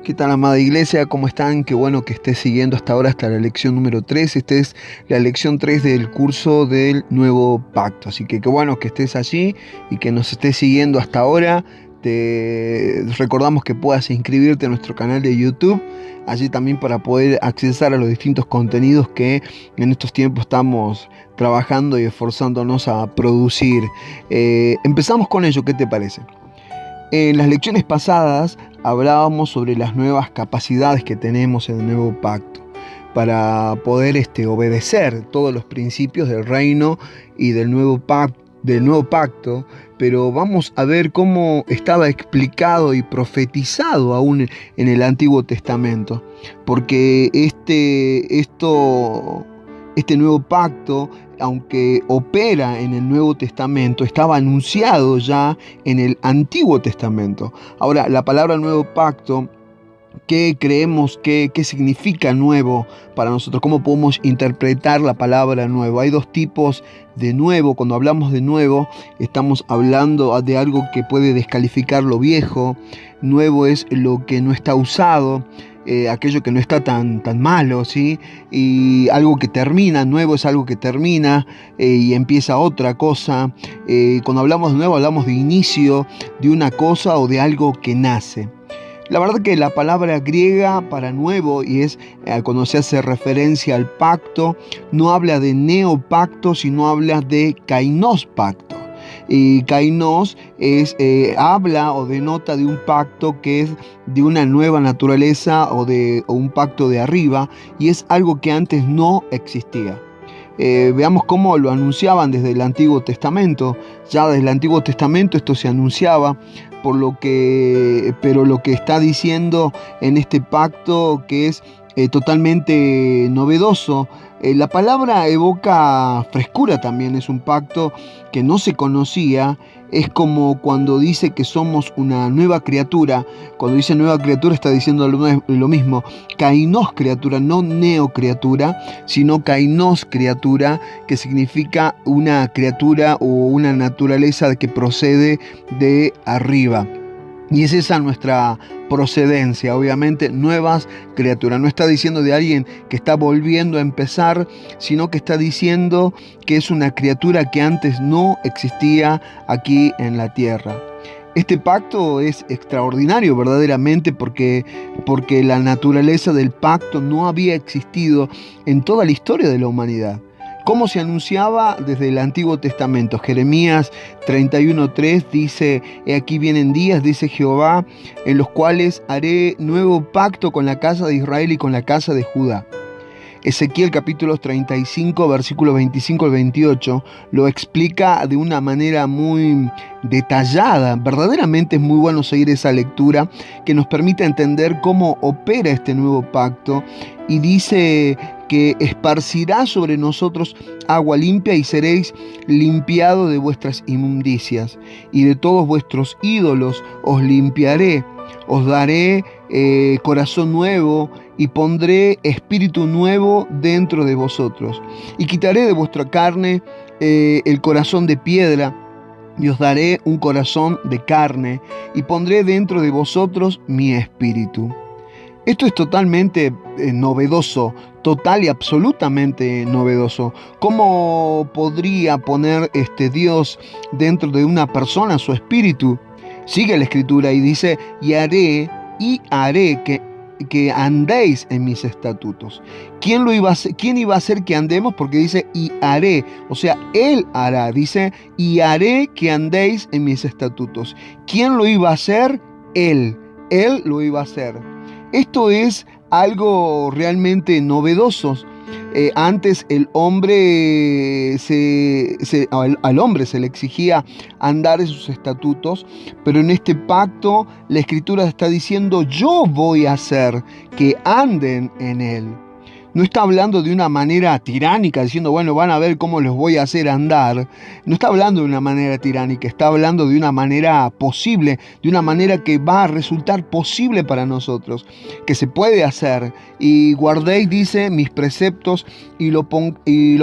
¿Qué tal, amada iglesia? ¿Cómo están? Qué bueno que estés siguiendo hasta ahora, hasta la lección número 3. Esta es la lección 3 del curso del Nuevo Pacto. Así que qué bueno que estés allí y que nos estés siguiendo hasta ahora. Te recordamos que puedas inscribirte a nuestro canal de YouTube, allí también para poder acceder a los distintos contenidos que en estos tiempos estamos trabajando y esforzándonos a producir. Empezamos con ello, ¿qué te parece? En las lecciones pasadas hablábamos sobre las nuevas capacidades que tenemos en el nuevo pacto para poder obedecer todos los principios del reino y del nuevo pacto, pero vamos a ver cómo estaba explicado y profetizado aún en el Antiguo Testamento, porque este nuevo pacto, aunque opera en el Nuevo Testamento, estaba anunciado ya en el Antiguo Testamento. Ahora, la palabra nuevo pacto, ¿qué creemos qué significa nuevo para nosotros? ¿Cómo podemos interpretar la palabra nuevo? Hay dos tipos de nuevo. Cuando hablamos de nuevo, estamos hablando de algo que puede descalificar lo viejo. Nuevo es lo que no está usado. Aquello que no está tan malo, ¿sí? Y algo que termina, nuevo es algo que termina y empieza otra cosa. Cuando hablamos de nuevo, hablamos de inicio de una cosa o de algo que nace. La verdad que la palabra griega para nuevo, y es cuando se hace referencia al pacto, no habla de neopacto, sino habla de kainos pacto. Y kainos habla o denota de un pacto que es de una nueva naturaleza o un pacto de arriba, y es algo que antes no existía. Veamos cómo lo anunciaban desde el Antiguo Testamento. Ya desde el Antiguo Testamento esto se anunciaba, pero lo que está diciendo en este pacto, que es totalmente novedoso. La palabra evoca frescura también, es un pacto que no se conocía. Es como cuando dice que somos una nueva criatura. Cuando dice nueva criatura está diciendo lo mismo. Kainos criatura, no neocriatura, sino kainos criatura, que significa una criatura o una naturaleza que procede de arriba. Y es esa nuestra procedencia, obviamente, nuevas criaturas. No está diciendo de alguien que está volviendo a empezar, sino que está diciendo que es una criatura que antes no existía aquí en la tierra. Este pacto es extraordinario verdaderamente porque la naturaleza del pacto no había existido en toda la historia de la humanidad. ¿Cómo se anunciaba desde el Antiguo Testamento? Jeremías 31:3 dice: He aquí vienen días, dice Jehová, en los cuales haré nuevo pacto con la casa de Israel y con la casa de Judá. Ezequiel capítulo 35, versículos 25 al 28, lo explica de una manera muy detallada. Verdaderamente es muy bueno seguir esa lectura que nos permite entender cómo opera este nuevo pacto, y dice que esparcirá sobre nosotros agua limpia y seréis limpiados de vuestras inmundicias, y de todos vuestros ídolos os limpiaré. Os daré corazón nuevo y pondré espíritu nuevo dentro de vosotros. Y quitaré de vuestra carne el corazón de piedra y os daré un corazón de carne y pondré dentro de vosotros mi espíritu. Esto es totalmente novedoso, total y absolutamente novedoso. ¿Cómo podría poner Dios dentro de una persona su espíritu? Sigue la escritura y dice: y haré que andéis en mis estatutos. ¿Quién iba a hacer que andemos? Porque dice y haré, o sea, Él hará. Dice y haré que andéis en mis estatutos. ¿Quién lo iba a hacer? Él lo iba a hacer. Esto es algo realmente novedoso. Antes al hombre se le exigía andar en sus estatutos, pero en este pacto la Escritura está diciendo: yo voy a hacer que anden en él. No está hablando de una manera tiránica, diciendo, bueno, van a ver cómo los voy a hacer andar. No está hablando de una manera tiránica, está hablando de una manera posible, de una manera que va a resultar posible para nosotros, que se puede hacer. Y guardéis, dice, mis preceptos y lo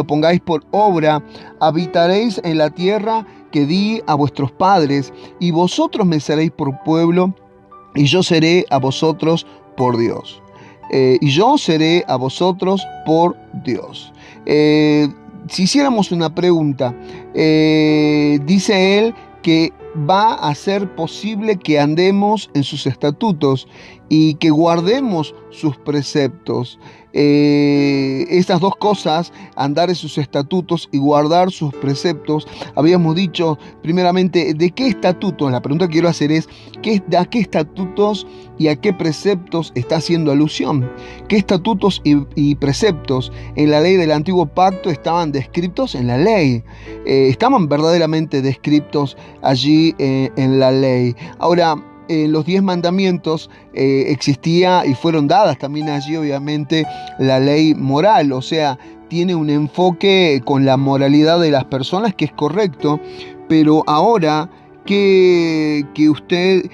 pongáis por obra. Habitaréis en la tierra que di a vuestros padres, y vosotros me seréis por pueblo, y yo seré a vosotros por Dios. Y yo seré a vosotros por Dios. Si hiciéramos una pregunta, dice él que va a ser posible que andemos en sus estatutos y que guardemos sus preceptos. Estas dos cosas, andar en sus estatutos y guardar sus preceptos, habíamos dicho primeramente, ¿de qué estatutos? La pregunta que quiero hacer es, ¿a qué estatutos y a qué preceptos está haciendo alusión? ¿Qué estatutos y preceptos en la ley del antiguo pacto estaban descritos en la ley? Estaban verdaderamente descritos allí en la ley. Ahora, los 10 mandamientos existía y fueron dadas también allí, obviamente, la ley moral, o sea, tiene un enfoque con la moralidad de las personas que es correcto, pero ahora que usted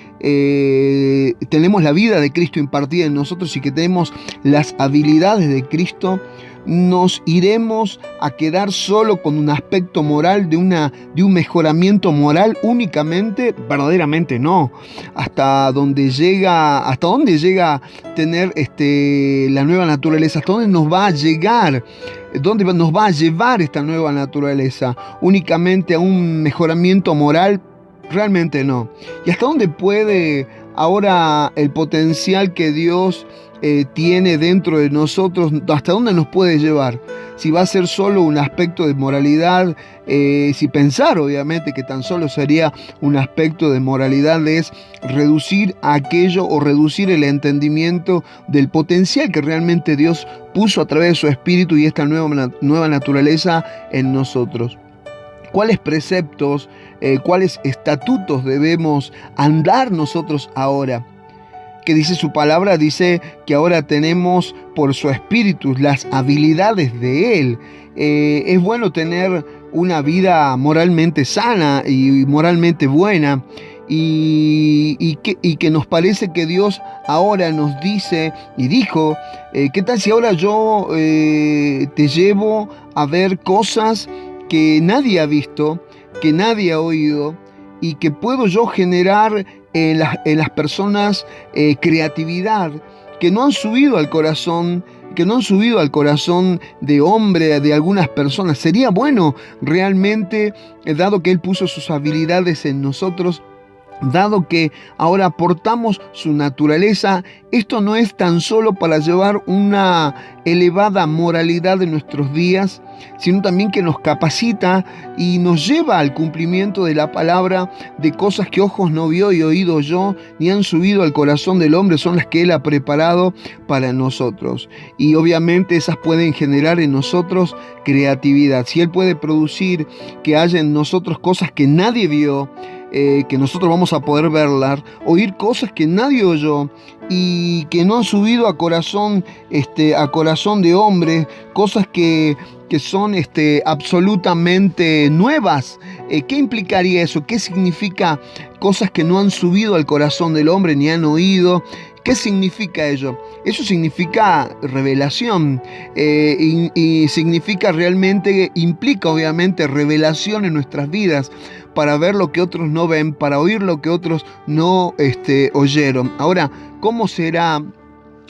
tenemos la vida de Cristo impartida en nosotros y que tenemos las habilidades de Cristo, nos iremos a quedar solo con un aspecto moral de un mejoramiento moral únicamente. Verdaderamente no. Hasta dónde llega tener la nueva naturaleza, hasta dónde nos va a llegar, dónde nos va a llevar esta nueva naturaleza, únicamente a un mejoramiento moral. Realmente no. ¿Y hasta dónde puede ahora el potencial que Dios tiene dentro de nosotros, hasta dónde nos puede llevar? Si va a ser solo un aspecto de moralidad, si pensar obviamente que tan solo sería un aspecto de moralidad, es reducir aquello o reducir el entendimiento del potencial que realmente Dios puso a través de su Espíritu y esta nueva naturaleza en nosotros. ¿Cuáles preceptos, cuáles estatutos debemos andar nosotros ahora? Que dice su palabra, dice que ahora tenemos por su Espíritu las habilidades de Él. Es bueno tener una vida moralmente sana y moralmente buena. Y que nos parece que Dios ahora nos dice y dijo, ¿qué tal si ahora yo te llevo a ver cosas que nadie ha visto, que nadie ha oído, y que puedo yo generar en las personas creatividad, que no han subido al corazón de hombre de algunas personas? Sería bueno realmente, dado que Él puso sus habilidades en nosotros, dado que ahora aportamos su naturaleza, esto no es tan solo para llevar una elevada moralidad en nuestros días, sino también que nos capacita y nos lleva al cumplimiento de la palabra, de cosas que ojos no vio y oído yo, ni han subido al corazón del hombre, son las que Él ha preparado para nosotros. Y obviamente esas pueden generar en nosotros creatividad. Si Él puede producir que haya en nosotros cosas que nadie vio, que nosotros vamos a poder verlas, oír cosas que nadie oyó y que no han subido a corazón de hombre, cosas que son absolutamente nuevas. ¿Qué implicaría eso? ¿Qué significa cosas que no han subido al corazón del hombre ni han oído? ¿Qué significa ello? Eso significa revelación y significa realmente, implica obviamente revelación en nuestras vidas para ver lo que otros no ven, para oír lo que otros no oyeron. Ahora, ¿cómo será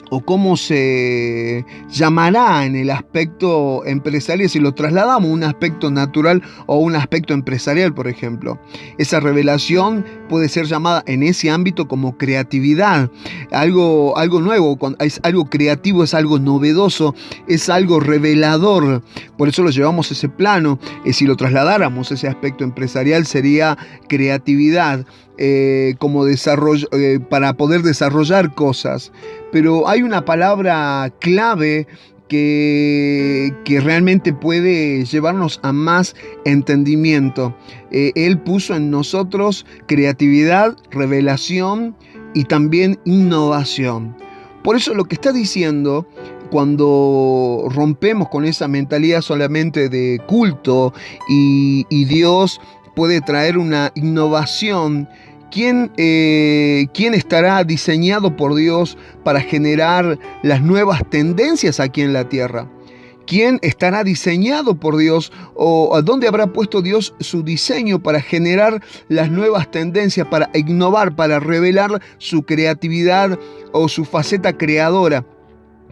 o cómo se llamará en el aspecto empresarial si lo trasladamos a un aspecto natural o un aspecto empresarial, por ejemplo? Esa revelación puede ser llamada en ese ámbito como creatividad, algo nuevo. Es algo creativo, es algo novedoso, es algo revelador. Por eso lo llevamos a ese plano. Si lo trasladáramos a ese aspecto empresarial, sería creatividad. Como desarrollo, para poder desarrollar cosas. Pero hay una palabra clave que realmente puede llevarnos a más entendimiento. Él puso en nosotros creatividad, revelación y también innovación. Por eso lo que está diciendo, cuando rompemos con esa mentalidad solamente de culto y Dios puede traer una innovación, ¿quién estará diseñado por Dios para generar las nuevas tendencias aquí en la tierra? ¿Quién estará diseñado por Dios o a dónde habrá puesto Dios su diseño para generar las nuevas tendencias, para innovar, para revelar su creatividad o su faceta creadora?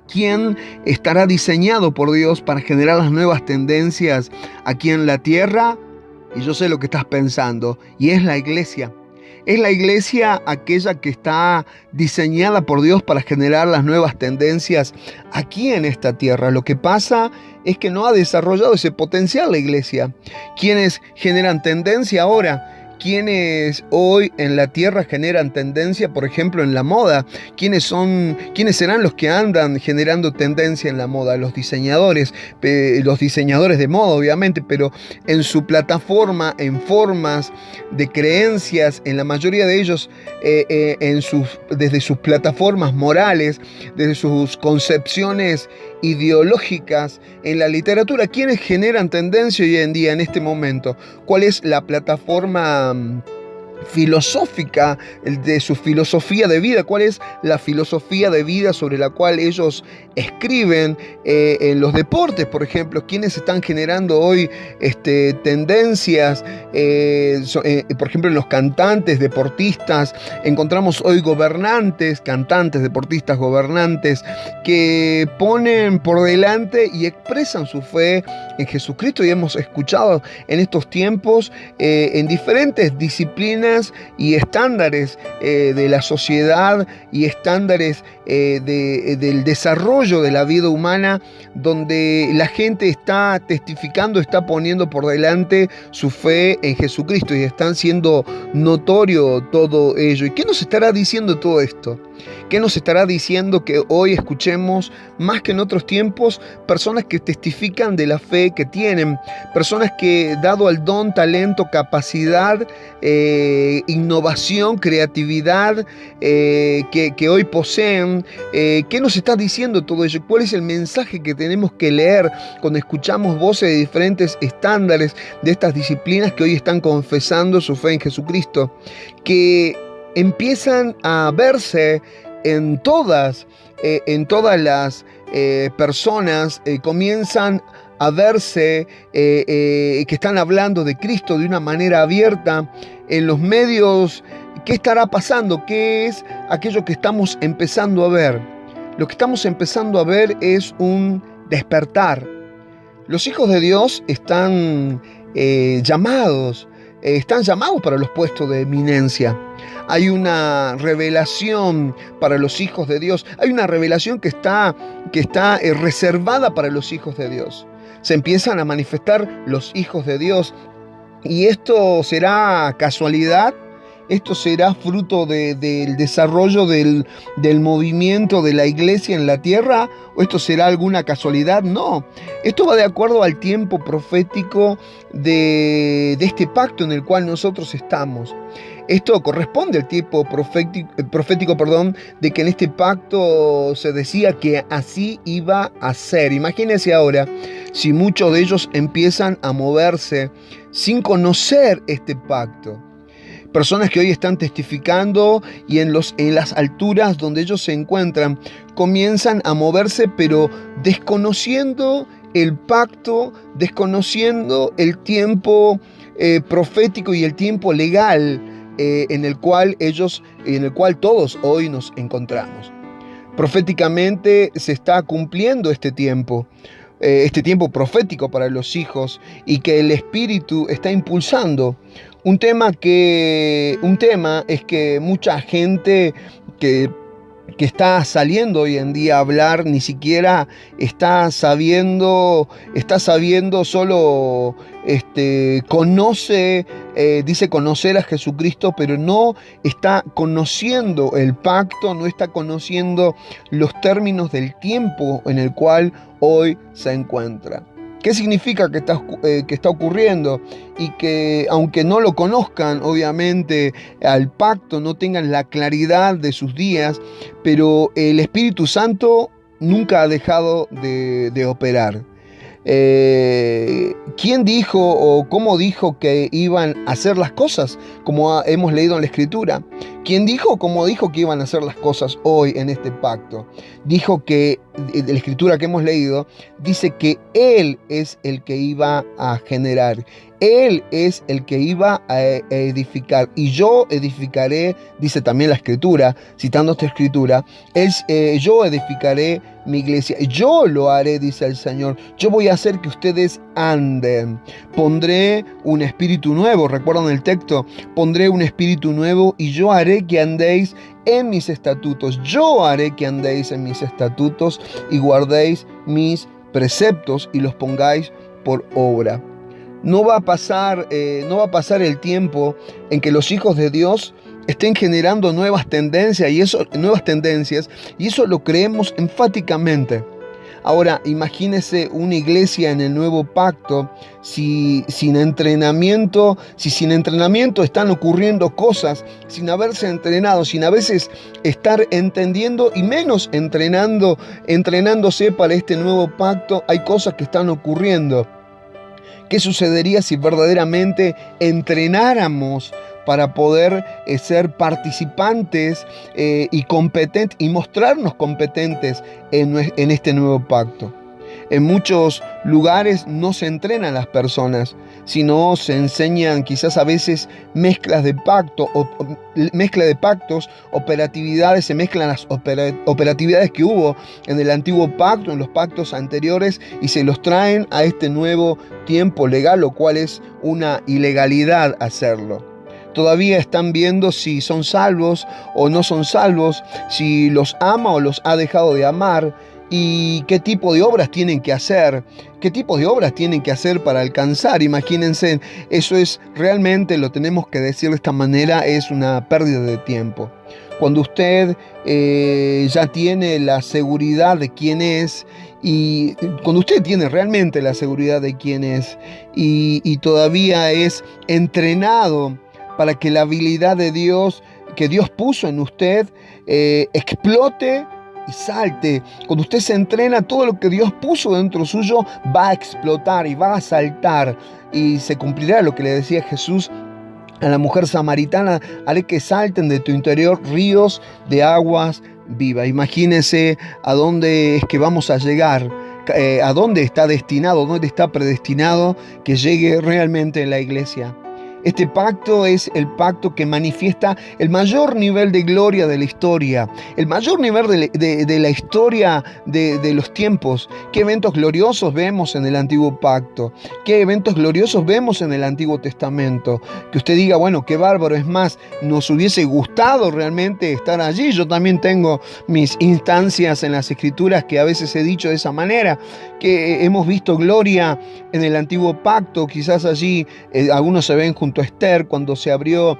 ¿Quién estará diseñado por Dios para generar las nuevas tendencias aquí en la tierra? Y yo sé lo que estás pensando, y es la iglesia. Es la iglesia aquella que está diseñada por Dios para generar las nuevas tendencias aquí en esta tierra. Lo que pasa es que no ha desarrollado ese potencial la iglesia. ¿Quiénes generan tendencia ahora? ¿Quiénes hoy en la tierra generan tendencia, por ejemplo, en la moda? ¿Quiénes serán los que andan generando tendencia en la moda? Los diseñadores de moda, obviamente, pero en su plataforma, en formas de creencias, en la mayoría de ellos, desde sus plataformas morales, desde sus concepciones ideológicas, en la literatura. ¿Quiénes generan tendencia hoy en día, en este momento? ¿Cuál es la plataforma filosófica de su filosofía de vida? ¿Cuál es la filosofía de vida sobre la cual ellos escriben? En los deportes, por ejemplo, ¿quiénes están generando hoy tendencias? Por ejemplo, en los cantantes, deportistas, encontramos hoy gobernantes, cantantes, deportistas, gobernantes, que ponen por delante y expresan su fe en Jesucristo, y hemos escuchado en estos tiempos en diferentes disciplinas y estándares de la sociedad y estándares del desarrollo de la vida humana, donde la gente está testificando, está poniendo por delante su fe en Jesucristo, y están siendo notorio todo ello. ¿Y qué nos estará diciendo todo esto? ¿Qué nos estará diciendo que hoy escuchemos, más que en otros tiempos, personas que testifican de la fe que tienen, personas que, dado al don, talento, capacidad, innovación, creatividad que hoy poseen? ¿Qué nos está diciendo todo ello? ¿Cuál es el mensaje que tenemos que leer cuando escuchamos voces de diferentes estándares de estas disciplinas que hoy están confesando su fe en Jesucristo? Que empiezan a verse en todas las personas, comienzan a verse que están hablando de Cristo de una manera abierta en los medios. ¿Qué estará pasando? ¿Qué es aquello que estamos empezando a ver? Lo que estamos empezando a ver es un despertar. Los hijos de Dios están llamados para los puestos de eminencia. Hay una revelación para los hijos de Dios. Hay una revelación que está reservada para los hijos de Dios. Se empiezan a manifestar los hijos de Dios. ¿Y esto será casualidad? ¿Esto será fruto del desarrollo del movimiento de la iglesia en la tierra? ¿O esto será alguna casualidad? No. Esto va de acuerdo al tiempo profético de este pacto en el cual nosotros estamos. Esto corresponde al tiempo profético, de que en este pacto se decía que así iba a ser. Imagínense ahora si muchos de ellos empiezan a moverse sin conocer este pacto. Personas que hoy están testificando y en las alturas donde ellos se encuentran comienzan a moverse, pero desconociendo el pacto, desconociendo el tiempo profético y el tiempo legal en el cual todos hoy nos encontramos. Proféticamente se está cumpliendo este tiempo profético para los hijos, y que el Espíritu está impulsando. Un tema es que mucha gente que está saliendo hoy en día a hablar ni siquiera está sabiendo solo dice conocer a Jesucristo, pero no está conociendo el pacto, no está conociendo los términos del tiempo en el cual hoy se encuentra. ¿Qué significa que está ocurriendo? Y que aunque no lo conozcan, obviamente, al pacto, no tengan la claridad de sus días, pero el Espíritu Santo nunca ha dejado de operar. ¿Quién dijo o cómo dijo que iban a hacer las cosas? Como hemos leído en la Escritura, ¿Quién dijo? ¿Cómo dijo que iban a hacer las cosas hoy en este pacto? Dijo que, de la escritura que hemos leído, dice que Él es el que iba a generar. Él es el que iba a edificar. Y yo edificaré, dice también la escritura, citando esta escritura, yo edificaré mi iglesia. Yo lo haré, dice el Señor. Yo voy a hacer que ustedes anden. Pondré un espíritu nuevo. ¿Recuerdan el texto? Pondré un espíritu nuevo y yo haré que andéis en mis estatutos. Yo haré que andéis en mis estatutos y guardéis mis preceptos y los pongáis por obra. No va a pasar el tiempo en que los hijos de Dios estén generando nuevas tendencias y eso lo creemos enfáticamente. Ahora, imagínese una iglesia en el nuevo pacto si sin entrenamiento están ocurriendo cosas, sin haberse entrenado, sin a veces estar entendiendo y menos entrenándose para este nuevo pacto. Hay cosas que están ocurriendo. ¿Qué sucedería si verdaderamente entrenáramos para poder ser participantes y competentes y mostrarnos competentes en este nuevo pacto? En muchos lugares no se entrenan las personas, sino se enseñan quizás a veces mezcla de pactos, operatividades, se mezclan las operatividades que hubo en el antiguo pacto, en los pactos anteriores, y se los traen a este nuevo tiempo legal, lo cual es una ilegalidad hacerlo. Todavía están viendo si son salvos o no son salvos, si los ama o los ha dejado de amar, y qué tipo de obras tienen que hacer, para alcanzar. Imagínense, eso es realmente, lo tenemos que decir de esta manera, es una pérdida de tiempo. Cuando usted ya tiene la seguridad de quién es, y cuando usted tiene realmente la seguridad de quién es, y todavía es entrenado para que la habilidad de Dios, que Dios puso en usted, explote y salte. Cuando usted se entrena, todo lo que Dios puso dentro suyo va a explotar y va a saltar. Y se cumplirá lo que le decía Jesús a la mujer samaritana: haré que salten de tu interior ríos de aguas vivas. Imagínese a dónde es que vamos a llegar, a dónde está destinado, dónde está predestinado que llegue realmente la iglesia. Este pacto es el pacto que manifiesta el mayor nivel de gloria de la historia, el mayor nivel de la historia de los tiempos. ¿Qué eventos gloriosos vemos en el antiguo pacto? ¿Qué eventos gloriosos vemos en el Antiguo Testamento? Que usted diga, bueno, qué bárbaro. Es más, nos hubiese gustado realmente estar allí. Yo también tengo mis instancias en las Escrituras que a veces he dicho de esa manera, que hemos visto gloria en el antiguo pacto. Quizás allí algunos se ven junto a Esther cuando se abrió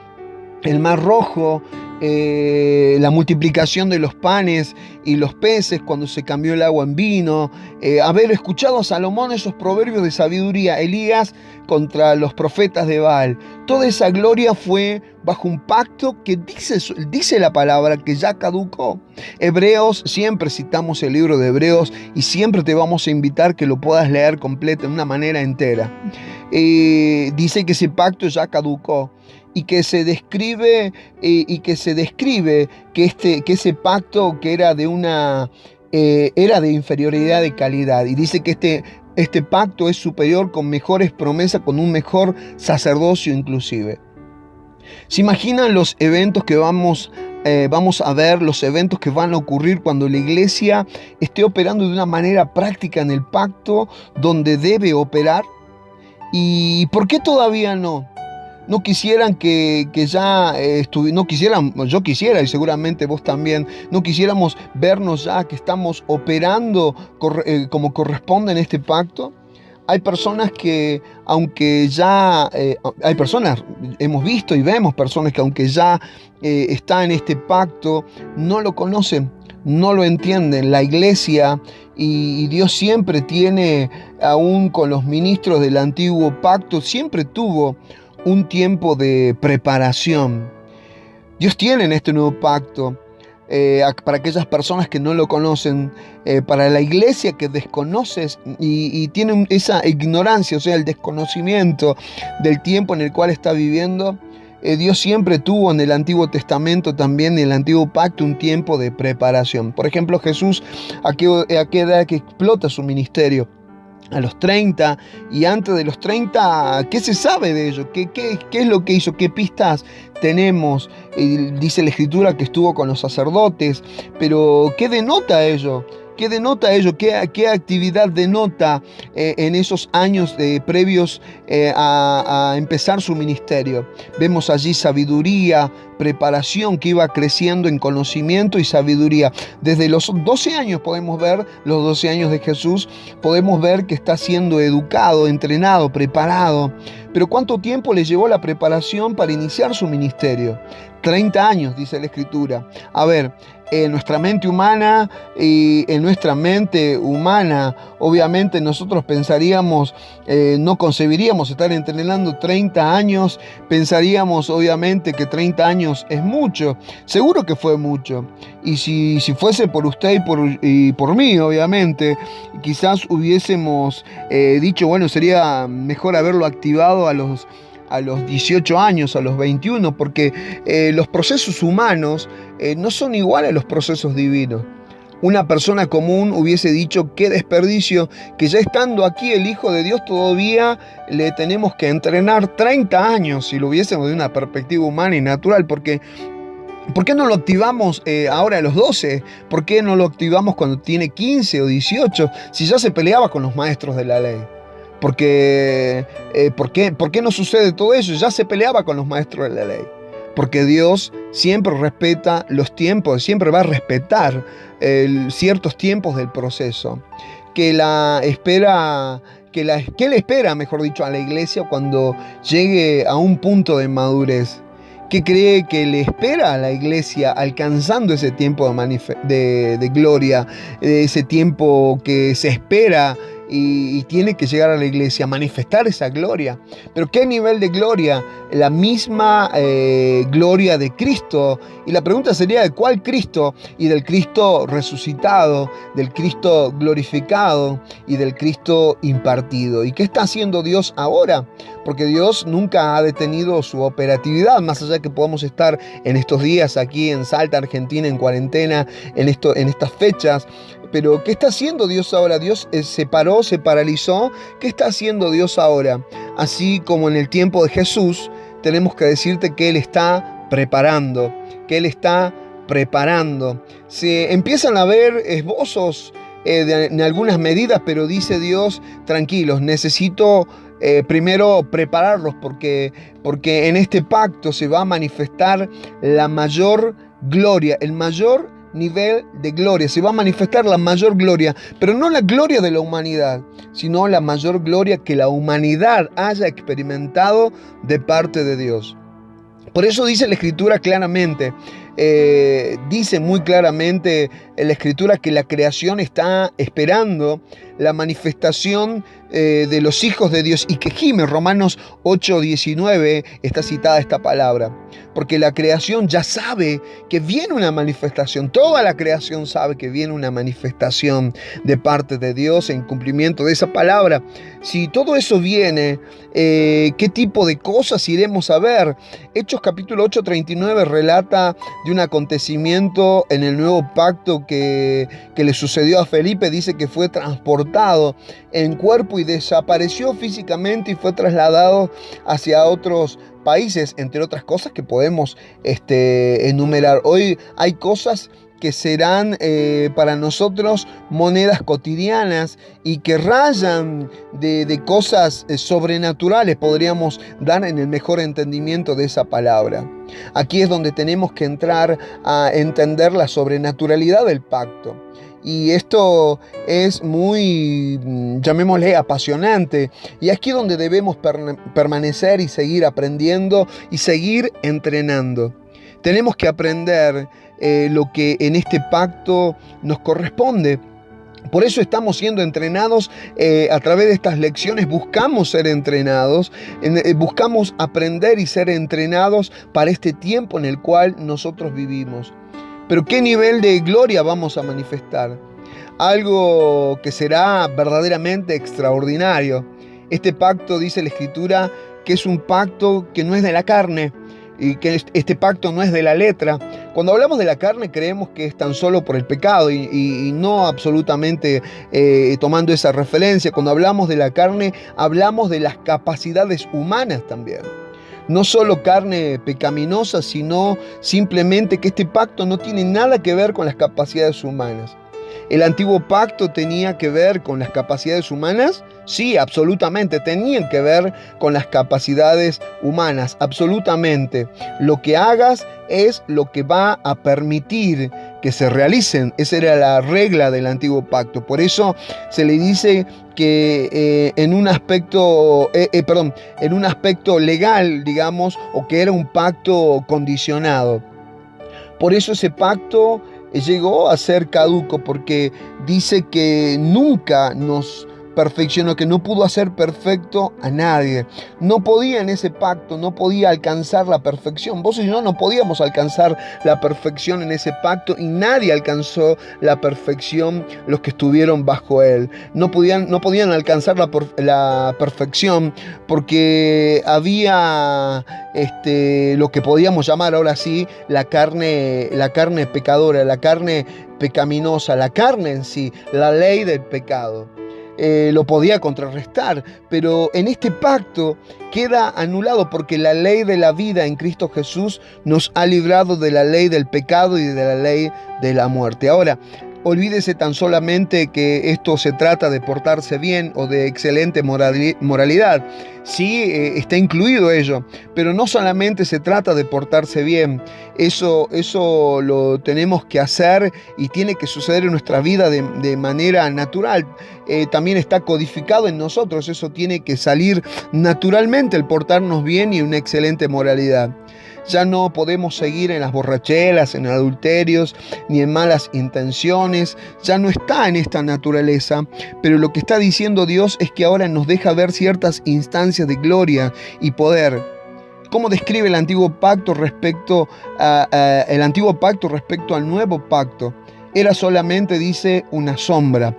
el Mar Rojo, la multiplicación de los panes y los peces, cuando se cambió el agua en vino, haber escuchado a Salomón esos proverbios de sabiduría, Elías contra los profetas de Baal. Toda esa gloria fue bajo un pacto que dice la palabra que ya caducó. Hebreos, siempre citamos el libro de Hebreos y siempre te vamos a invitar que lo puedas leer completo, de una manera entera. Dice que ese pacto ya caducó. Y que se describe que ese pacto que era de inferioridad de calidad. Y dice que este pacto es superior, con mejores promesas, con un mejor sacerdocio inclusive. ¿Se imaginan los eventos que vamos a ver, los eventos que van a ocurrir cuando la iglesia esté operando de una manera práctica en el pacto donde debe operar? ¿Y por qué todavía no? No quisieran que ya no quisieran, yo quisiera y seguramente vos también, no quisiéramos vernos ya que estamos operando como corresponde en este pacto. Hay personas que, aunque ya, hemos visto y vemos personas que aunque ya están en este pacto, no lo conocen, no lo entienden. La iglesia y Dios siempre tiene, aún con los ministros del antiguo pacto, siempre tuvo un tiempo de preparación. Dios tiene en este nuevo pacto, para aquellas personas que no lo conocen, para la iglesia que desconoce y tiene esa ignorancia, o sea, el desconocimiento del tiempo en el cual está viviendo, Dios siempre tuvo en el Antiguo Testamento, también en el Antiguo Pacto, un tiempo de preparación. Por ejemplo, Jesús, ¿a qué edad que explota su ministerio? A los 30, y antes de los 30, ¿qué se sabe de ello? ¿Qué es lo que hizo? ¿Qué pistas tenemos? Dice la Escritura que estuvo con los sacerdotes, pero ¿qué denota ello? ¿Qué denota ello? ¿Qué actividad denota en esos años previos a empezar su ministerio? Vemos allí sabiduría, preparación que iba creciendo en conocimiento y sabiduría. Desde los 12 años podemos ver, los 12 años de Jesús, podemos ver que está siendo educado, entrenado, preparado. Pero ¿cuánto tiempo le llevó la preparación para iniciar su ministerio? 30 años, dice la Escritura. A ver, en nuestra mente humana, obviamente nosotros pensaríamos, no concebiríamos estar entrenando 30 años, pensaríamos obviamente que 30 años es mucho, seguro que fue mucho. Y si fuese por usted y por mí, obviamente, quizás hubiésemos dicho, bueno, sería mejor haberlo activado a los 18 años, a los 21, porque los procesos humanos no son iguales a los procesos divinos. Una persona común hubiese dicho, qué desperdicio, que ya estando aquí el Hijo de Dios todavía le tenemos que entrenar 30 años, si lo hubiésemos de una perspectiva humana y natural, porque ¿por qué no lo activamos ahora a los 12? ¿Por qué no lo activamos cuando tiene 15 o 18? Si ya se peleaba con los maestros de la ley. ¿Por qué no sucede todo eso? Ya se peleaba con los maestros de la ley. Porque Dios siempre respeta los tiempos, siempre va a respetar ciertos tiempos del proceso. ¿Qué le espera, mejor dicho, a la iglesia cuando llegue a un punto de madurez? ¿Qué cree que le espera a la iglesia alcanzando ese tiempo de gloria, ese tiempo que se espera y tiene que llegar a la iglesia a manifestar esa gloria? ¿Pero qué nivel de gloria? La misma gloria de Cristo. Y la pregunta sería, ¿de cuál Cristo? Y del Cristo resucitado, del Cristo glorificado y del Cristo impartido. ¿Y qué está haciendo Dios ahora? Porque Dios nunca ha detenido su operatividad, más allá que podamos estar en estos días aquí en Salta, Argentina, en cuarentena, en estas fechas. Pero ¿qué está haciendo Dios ahora? Dios se paró, se paralizó. ¿Qué está haciendo Dios ahora? Así como en el tiempo de Jesús, tenemos que decirte que Él está preparando, Se empiezan a ver esbozos en algunas medidas, pero dice Dios, tranquilos, necesito primero prepararlos porque en este pacto se va a manifestar la mayor gloria, el mayor nivel de gloria, se va a manifestar la mayor gloria, pero no la gloria de la humanidad, sino la mayor gloria que la humanidad haya experimentado de parte de Dios. Por eso dice la Escritura claramente, dice muy claramente en la Escritura que la creación está esperando la manifestación de los hijos de Dios y que gime. Romanos 8:19 está citada esta palabra, porque la creación ya sabe que viene una manifestación, toda la creación sabe que viene una manifestación de parte de Dios en cumplimiento de esa palabra. Si todo eso viene, ¿qué tipo de cosas iremos a ver? Hechos capítulo 8:39 relata de un acontecimiento en el nuevo pacto que le sucedió a Felipe. Dice que fue transportado en cuerpo y desapareció físicamente y fue trasladado hacia otros países, entre otras cosas que podemos enumerar. Hoy hay cosas que serán para nosotros monedas cotidianas y que rayan de cosas sobrenaturales, podríamos dar en el mejor entendimiento de esa palabra. Aquí es donde tenemos que entrar a entender la sobrenaturalidad del pacto. Y esto es muy, llamémosle, apasionante. Y aquí es donde debemos permanecer y seguir aprendiendo y seguir entrenando. Tenemos que aprender lo que en este pacto nos corresponde. Por eso estamos siendo entrenados a través de estas lecciones. Buscamos ser entrenados, buscamos aprender y ser entrenados para este tiempo en el cual nosotros vivimos. Pero ¿qué nivel de gloria vamos a manifestar? Algo que será verdaderamente extraordinario. Este pacto, dice la Escritura, que es un pacto que no es de la carne. y que este pacto no es de la letra. Cuando hablamos de la carne creemos que es tan solo por el pecado y no absolutamente tomando esa referencia. Cuando hablamos de la carne hablamos de las capacidades humanas también. No solo carne pecaminosa, sino simplemente que este pacto no tiene nada que ver con las capacidades humanas. ¿El antiguo pacto tenía que ver con las capacidades humanas? Sí, absolutamente, tenían que ver con las capacidades humanas, absolutamente. Lo que hagas es lo que va a permitir que se realicen. Esa era la regla del antiguo pacto. Por eso se le dice que en un aspecto legal, digamos, o que era un pacto condicionado. Por eso ese pacto llegó a ser caduco, porque dice que nunca nos perfeccionó, que no pudo hacer perfecto a nadie. No podía en ese pacto, no podía alcanzar la perfección. Vos y yo no podíamos alcanzar la perfección en ese pacto, y nadie alcanzó la perfección los que estuvieron bajo él. No podían alcanzar la perfección porque había lo que podíamos llamar ahora sí la carne pecadora, la carne pecaminosa, la carne en sí, la ley del pecado. Lo podía contrarrestar, pero en este pacto queda anulado, porque la ley de la vida en Cristo Jesús nos ha librado de la ley del pecado y de la ley de la muerte. Ahora, olvídese tan solamente que esto se trata de portarse bien o de excelente moralidad. Sí, está incluido ello, pero no solamente se trata de portarse bien. Eso lo tenemos que hacer y tiene que suceder en nuestra vida de manera natural. También está codificado en nosotros. Eso tiene que salir naturalmente, el portarnos bien y una excelente moralidad. Ya no podemos seguir en las borracheras, en adulterios, ni en malas intenciones. Ya no está en esta naturaleza. Pero lo que está diciendo Dios es que ahora nos deja ver ciertas instancias de gloria y poder. ¿Cómo describe el antiguo pacto respecto al nuevo pacto? Era solamente, dice, una sombra.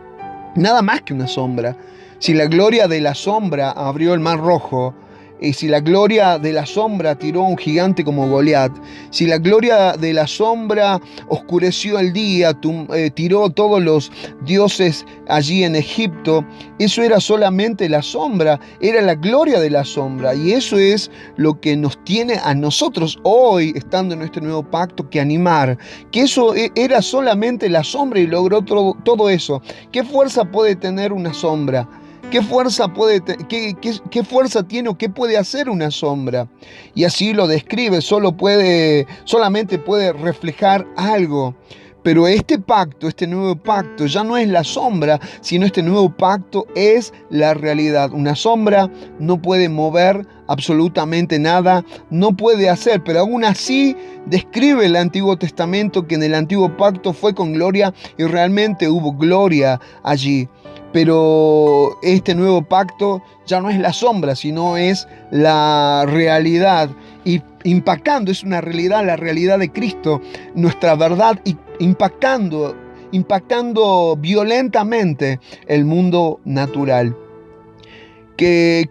Nada más que una sombra. Si la gloria de la sombra abrió el mar rojo, y si la gloria de la sombra tiró a un gigante como Goliat, si la gloria de la sombra oscureció el día, tiró todos los dioses allí en Egipto, eso era solamente la sombra, era la gloria de la sombra. Y eso es lo que nos tiene a nosotros hoy, estando en este nuevo pacto, que animar, que eso era solamente la sombra y logró todo eso. ¿Qué fuerza puede tener una sombra? ¿Qué fuerza tiene o qué puede hacer una sombra? Y así lo describe, solamente puede reflejar algo. Pero este pacto, este nuevo pacto, ya no es la sombra, sino este nuevo pacto es la realidad. Una sombra no puede mover absolutamente nada, no puede hacer, pero aún así describe el Antiguo Testamento que en el Antiguo Pacto fue con gloria y realmente hubo gloria allí. Pero este nuevo pacto ya no es la sombra, sino es la realidad. Y impactando, es una realidad, la realidad de Cristo, nuestra verdad, y impactando violentamente el mundo natural. ¿Qué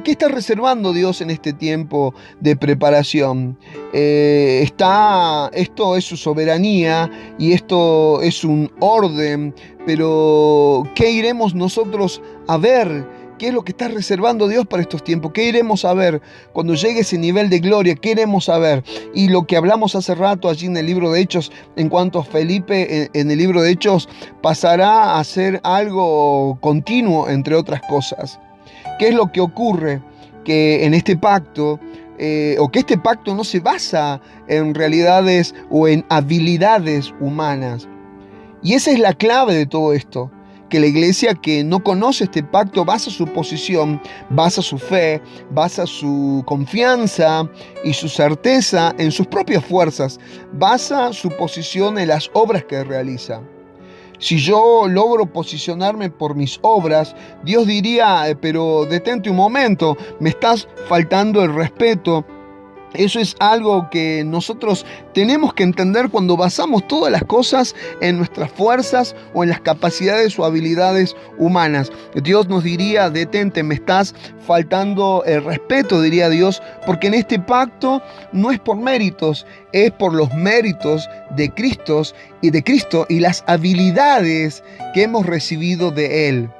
está reservando Dios en este tiempo de preparación? Esto es su soberanía y esto es un orden, pero ¿qué iremos nosotros a ver? ¿Qué es lo que está reservando Dios para estos tiempos? ¿Qué iremos a ver cuando llegue ese nivel de gloria? ¿Qué iremos a ver? Y lo que hablamos hace rato allí en el libro de Hechos, en cuanto a Felipe, en el libro de Hechos, pasará a ser algo continuo, entre otras cosas. ¿Qué es lo que ocurre? Que en este pacto, o que este pacto no se basa en realidades o en habilidades humanas. Y esa es la clave de todo esto. Que la iglesia que no conoce este pacto basa su posición, basa su fe, basa su confianza y su certeza en sus propias fuerzas, basa su posición en las obras que realiza. Si yo logro posicionarme por mis obras, Dios diría, pero detente un momento, me estás faltando el respeto Eso es algo que nosotros tenemos que entender cuando basamos todas las cosas en nuestras fuerzas o en las capacidades o habilidades humanas. Dios nos diría: detente, me estás faltando el respeto, diría Dios, porque en este pacto no es por méritos, es por los méritos de Cristo y las habilidades que hemos recibido de Él.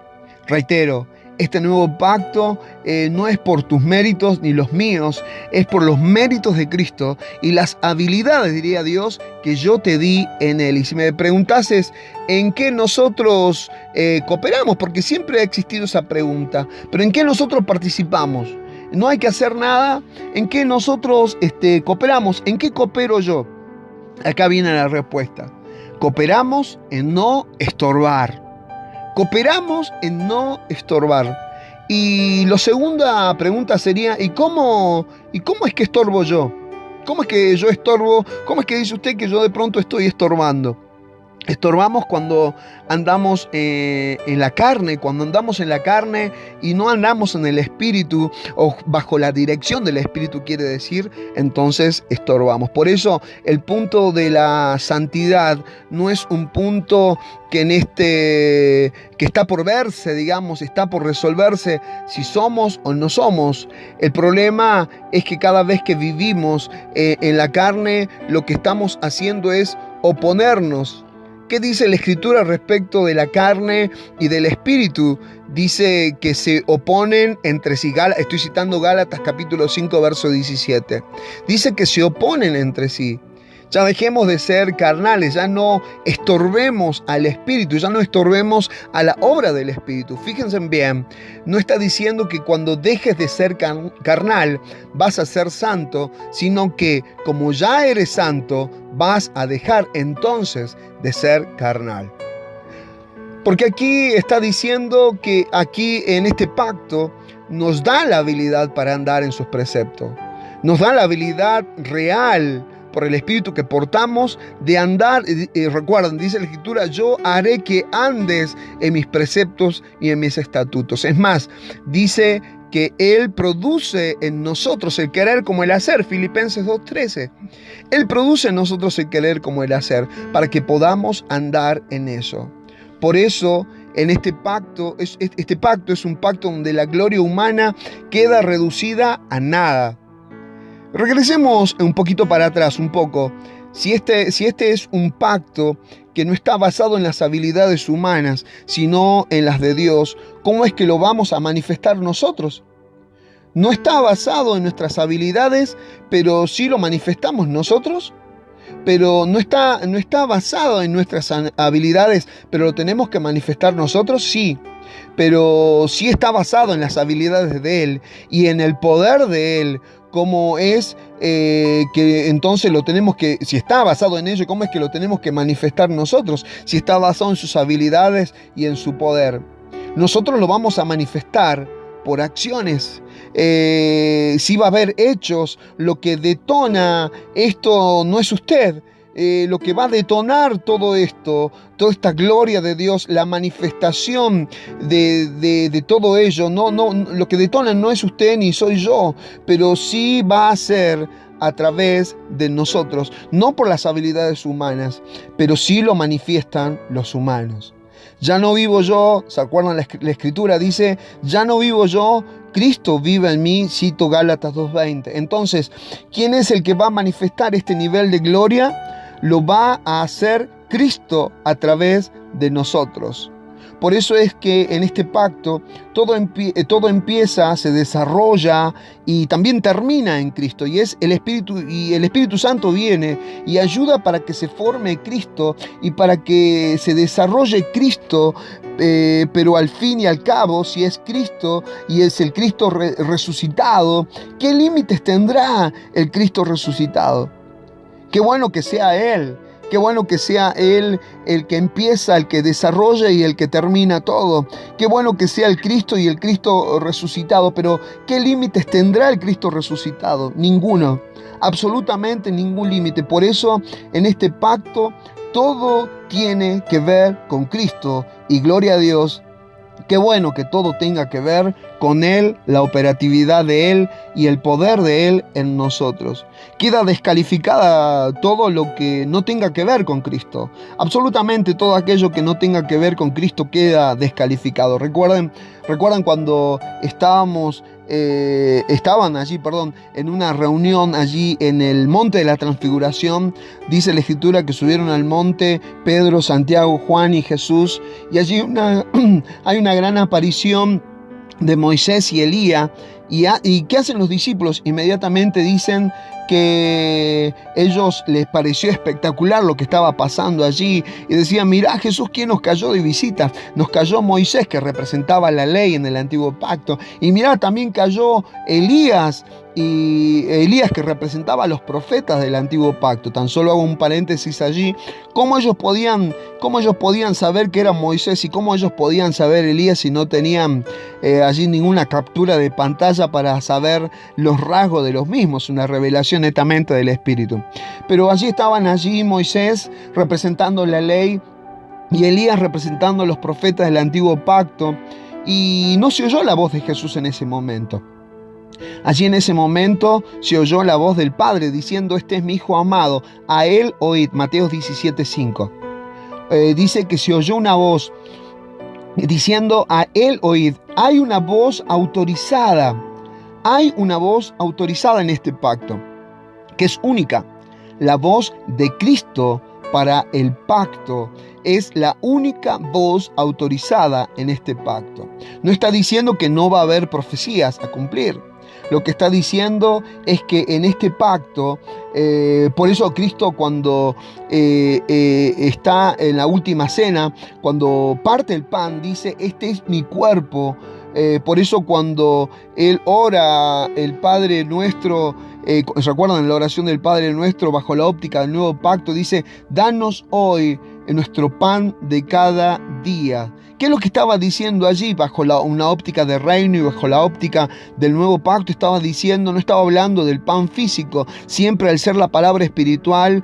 Reitero, este nuevo pacto no es por tus méritos ni los míos, es por los méritos de Cristo y las habilidades, diría Dios, que yo te di en Él. Y si me preguntases en qué nosotros cooperamos, porque siempre ha existido esa pregunta, pero en qué nosotros participamos, no hay que hacer nada, en qué nosotros cooperamos, en qué coopero yo. Acá viene la respuesta: cooperamos en no estorbar. Cooperamos en no estorbar. Y la segunda pregunta sería: ¿y cómo es que estorbo yo? ¿Cómo es que yo estorbo? ¿Cómo es que dice usted que yo de pronto estoy estorbando? Estorbamos cuando andamos en la carne, y no andamos en el Espíritu o bajo la dirección del Espíritu, quiere decir, entonces estorbamos. Por eso el punto de la santidad no es un punto que está por verse, digamos, está por resolverse si somos o no somos. El problema es que cada vez que vivimos en la carne, lo que estamos haciendo es oponernos. ¿Qué dice la Escritura respecto de la carne y del Espíritu? Dice que se oponen entre sí. Estoy citando Gálatas capítulo 5, verso 17. Dice que se oponen entre sí. Ya dejemos de ser carnales, ya no estorbemos al Espíritu, ya no estorbemos a la obra del Espíritu. Fíjense bien, no está diciendo que cuando dejes de ser carnal vas a ser santo, sino que como ya eres santo, vas a dejar entonces de ser carnal. Porque aquí está diciendo que aquí en este pacto nos da la habilidad para andar en sus preceptos. Nos da la habilidad real por el Espíritu que portamos de andar. Recuerden, dice la Escritura: yo haré que andes en mis preceptos y en mis estatutos. Es más, dice que Él produce en nosotros el querer como el hacer. Filipenses 2:13. Él produce en nosotros el querer como el hacer para que podamos andar en eso. Por eso, en este pacto es un pacto donde la gloria humana queda reducida a nada. Regresemos un poquito para atrás, un poco. Si este es un pacto que no está basado en las habilidades humanas, sino en las de Dios, ¿cómo es que lo vamos a manifestar nosotros? No está basado en nuestras habilidades, pero sí lo manifestamos nosotros. Pero no está basado en nuestras habilidades, pero lo tenemos que manifestar nosotros, sí. Pero sí está basado en las habilidades de Él y en el poder de Él. ¿Cómo es que entonces lo tenemos que, si está basado en ello, cómo es que lo tenemos que manifestar nosotros? Si está basado en sus habilidades y en su poder. Nosotros lo vamos a manifestar por acciones. Si va a haber hechos, lo que detona esto no es usted. Lo que va a detonar todo esto, toda esta gloria de Dios, la manifestación de todo ello, lo que detona no es usted ni soy yo, pero sí va a ser a través de nosotros, no por las habilidades humanas, pero sí lo manifiestan los humanos. Ya no vivo yo, ¿se acuerdan? La Escritura dice: ya no vivo yo, Cristo vive en mí, cito Gálatas 2:20. Entonces, ¿quién es el que va a manifestar este nivel de gloria? Lo va a hacer Cristo a través de nosotros. Por eso es que en este pacto todo empieza, se desarrolla y también termina en Cristo. Y el Espíritu Santo viene y ayuda para que se forme Cristo y para que se desarrolle Cristo. Pero al fin y al cabo, si es Cristo y es el Cristo resucitado, ¿qué límites tendrá el Cristo resucitado? Qué bueno que sea Él. Qué bueno que sea Él el que empieza, el que desarrolla y el que termina todo. Qué bueno que sea el Cristo y el Cristo resucitado. Pero ¿qué límites tendrá el Cristo resucitado? Ninguno. Absolutamente ningún límite. Por eso en este pacto todo tiene que ver con Cristo. Y gloria a Dios Qué bueno que todo tenga que ver con Él, la operatividad de Él y el poder de Él en nosotros. Queda descalificada todo lo que no tenga que ver con Cristo. Absolutamente todo aquello que no tenga que ver con Cristo queda descalificado. Recuerdan cuando estaban allí, en una reunión allí en el monte de la Transfiguración. Dice la Escritura que subieron al monte Pedro, Santiago, Juan y Jesús, y allí hay una gran aparición de Moisés y Elías. ¿Y qué hacen los discípulos? Inmediatamente dicen que ellos les pareció espectacular lo que estaba pasando allí y decían: mirá, Jesús, ¿quién nos cayó de visita? Nos cayó Moisés, que representaba la ley en el antiguo pacto, y mirá, también cayó Elías, que representaba a los profetas del antiguo pacto. Tan solo hago un paréntesis allí. ¿Cómo ellos podían saber que era Moisés y cómo ellos podían saber Elías si no tenían allí ninguna captura de pantalla para saber los rasgos de los mismos? Una revelación netamente del Espíritu. Pero estaban Moisés representando la ley y Elías representando a los profetas del antiguo pacto, y no se oyó la voz de Jesús en ese momento. Allí en ese momento se oyó la voz del Padre diciendo: este es mi Hijo amado, a Él oíd. Mateo 17:5. Dice que se oyó una voz diciendo: a Él oíd. Hay una voz autorizada. Hay una voz autorizada en este pacto, que es única. La voz de Cristo para el pacto es la única voz autorizada en este pacto. No está diciendo que no va a haber profecías a cumplir. Lo que está diciendo es que en este pacto, por eso Cristo, cuando está en la última cena, cuando parte el pan, dice: este es mi cuerpo. Por eso cuando Él ora el Padre Nuestro, ¿recuerdan la oración del Padre Nuestro bajo la óptica del nuevo pacto? Dice: danos hoy nuestro pan de cada día. ¿Qué es lo que estaba diciendo allí bajo una óptica de reino y bajo la óptica del nuevo pacto? Estaba diciendo, no estaba hablando del pan físico. Siempre, al ser la palabra espiritual,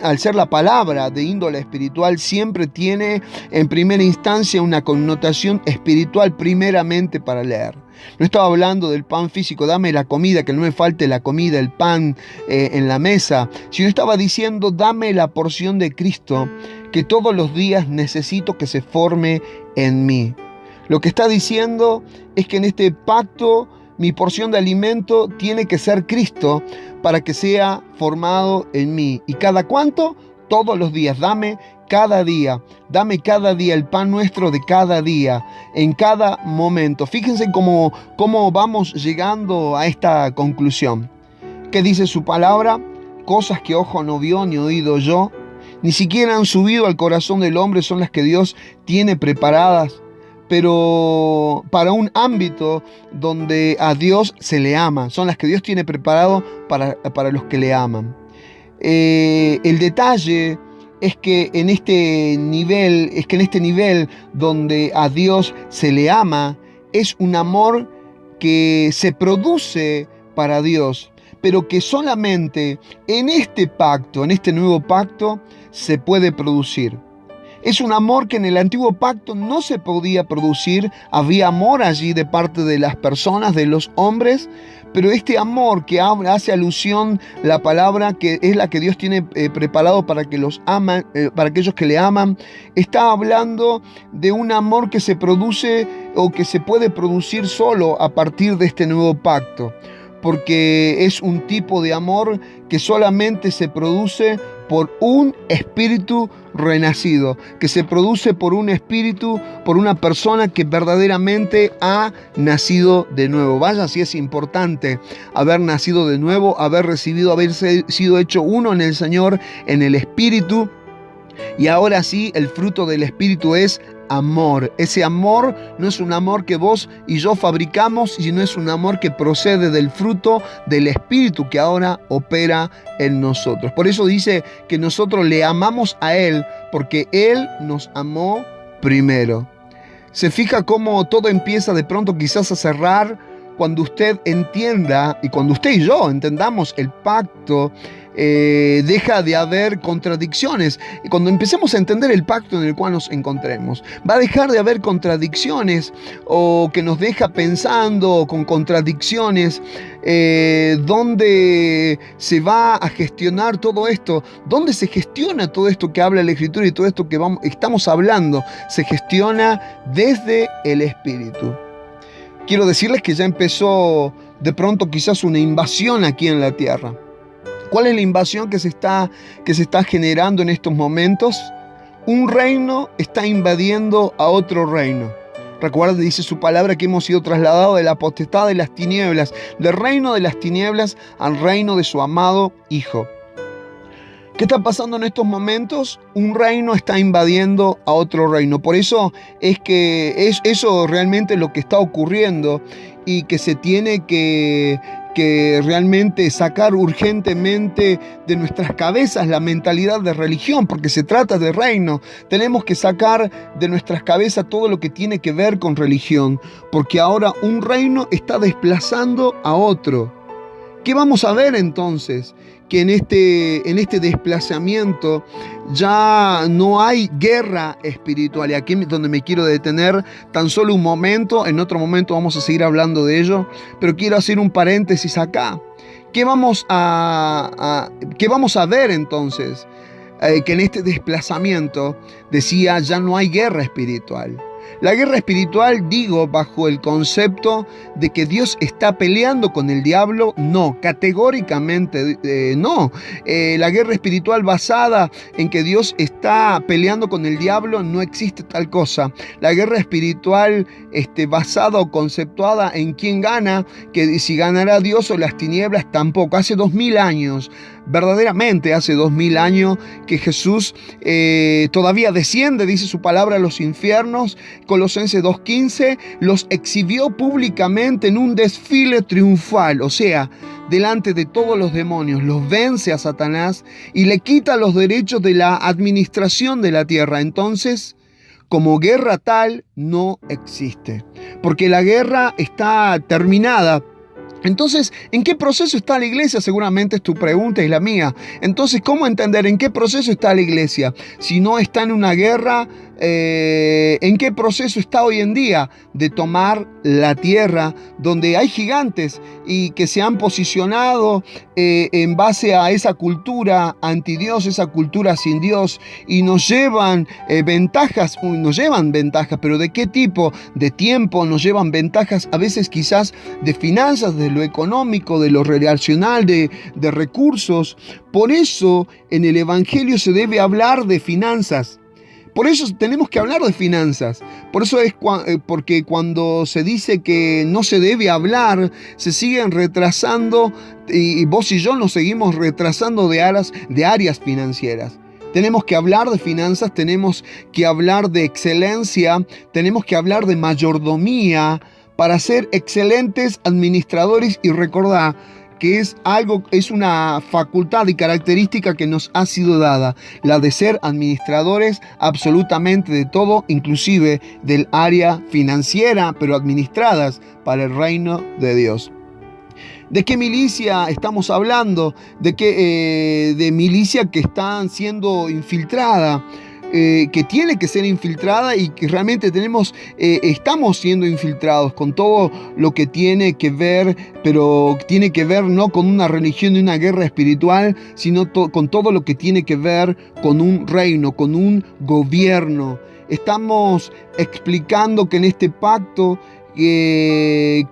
al ser la palabra de índole espiritual, siempre tiene en primera instancia una connotación espiritual primeramente para leer. No estaba hablando del pan físico, dame la comida, que no me falte la comida, el pan en la mesa, sino estaba diciendo: dame la porción de Cristo que todos los días necesito que se forme en mí. Lo que está diciendo es que en este pacto mi porción de alimento tiene que ser Cristo para que sea formado en mí. ¿Y cada cuánto? Todos los días. Dame cada día el pan nuestro de cada día, en cada momento. Fíjense cómo vamos llegando a esta conclusión. ¿Qué dice su palabra? Cosas que ojo no vio ni oído oyó, ni siquiera han subido al corazón del hombre, son las que Dios tiene preparadas, pero para un ámbito donde a Dios se le ama. Son las que Dios tiene preparado para los que le aman. El detalle es que en este nivel donde a Dios se le ama, es un amor que se produce para Dios, pero que solamente en este pacto, en este nuevo pacto, se puede producir. Es un amor que en el antiguo pacto no se podía producir. Había amor allí de parte de las personas, de los hombres, pero este amor que hace alusión la palabra, que es la que Dios tiene preparado para que los aman, para aquellos que le aman, está hablando de un amor que se produce o que se puede producir solo a partir de este nuevo pacto, porque es un tipo de amor que solamente se produce por un espíritu renacido, que se produce por un espíritu, por una persona que verdaderamente ha nacido de nuevo. Vaya si es importante haber nacido de nuevo, haber sido hecho uno en el Señor, en el Espíritu. Y ahora sí, el fruto del Espíritu es amor. Ese amor no es un amor que vos y yo fabricamos, sino es un amor que procede del fruto del Espíritu que ahora opera en nosotros. Por eso dice que nosotros le amamos a Él, porque Él nos amó primero. Se fija cómo todo empieza de pronto quizás a cerrar cuando usted entienda, y cuando usted y yo entendamos el pacto deja de haber contradicciones. Y cuando empecemos a entender el pacto en el cual nos encontremos, va a dejar de haber contradicciones o que nos deja pensando con contradicciones. ¿Dónde se va a gestionar todo esto? ¿Dónde se gestiona todo esto que habla la Escritura y todo esto que estamos hablando? Se gestiona desde el Espíritu. Quiero decirles que ya empezó de pronto quizás una invasión aquí en la tierra. ¿Cuál es la invasión que se está generando en estos momentos? Un reino está invadiendo a otro reino. Recuerda, dice su palabra, que hemos sido trasladados de la potestad de las tinieblas, del reino de las tinieblas al reino de su amado Hijo. ¿Qué está pasando en estos momentos? Un reino está invadiendo a otro reino. Por eso es que es eso realmente lo que está ocurriendo y que se tiene que realmente sacar urgentemente de nuestras cabezas la mentalidad de religión, porque se trata de reino. Tenemos que sacar de nuestras cabezas todo lo que tiene que ver con religión, porque ahora un reino está desplazando a otro. ¿Qué vamos a ver entonces? Que en este desplazamiento ya no hay guerra espiritual. Y aquí es donde me quiero detener tan solo un momento. En otro momento vamos a seguir hablando de ello. Pero quiero hacer un paréntesis acá. ¿Qué vamos a ver entonces? Que en este desplazamiento, decía, ya no hay guerra espiritual. La guerra espiritual, digo, bajo el concepto de que Dios está peleando con el diablo, no, categóricamente no. La guerra espiritual basada en que Dios está peleando con el diablo, no existe tal cosa. La guerra espiritual basada o conceptuada en quién gana, que si ganará Dios o las tinieblas, tampoco. Hace 2000 años, verdaderamente hace 2000 años, que Jesús todavía desciende, dice su palabra, a los infiernos. Colosenses 2:15, los exhibió públicamente en un desfile triunfal, o sea, delante de todos los demonios, los vence a Satanás y le quita los derechos de la administración de la tierra. Entonces, como guerra tal, no existe, porque la guerra está terminada. Entonces, ¿en qué proceso está la iglesia? Seguramente es tu pregunta y la mía. Entonces, ¿cómo entender en qué proceso está la iglesia? Si no está en una guerra, ¿en qué proceso está hoy en día? De tomar la tierra, donde hay gigantes y que se han posicionado en base a esa cultura antidios, esa cultura sin Dios, y nos llevan ventajas, pero ¿de qué tipo? De tiempo, nos llevan ventajas, a veces quizás de finanzas, de lo económico, de lo relacional, de recursos. Por eso en el Evangelio se debe hablar de finanzas. Por eso tenemos que hablar de finanzas. Por eso es porque cuando se dice que no se debe hablar, se siguen retrasando, y vos y yo nos seguimos retrasando de áreas financieras. Tenemos que hablar de finanzas, tenemos que hablar de excelencia, tenemos que hablar de mayordomía para ser excelentes administradores. Y recordar que es una facultad y característica que nos ha sido dada, la de ser administradores absolutamente de todo, inclusive del área financiera, pero administradas para el reino de Dios. ¿De qué milicia estamos hablando? De milicia que están siendo infiltrada, que tiene que ser infiltrada, y que realmente estamos siendo infiltrados con todo lo que tiene que ver, pero tiene que ver no con una religión y una guerra espiritual, sino con todo lo que tiene que ver con un reino, con un gobierno. Estamos explicando que en este pacto, que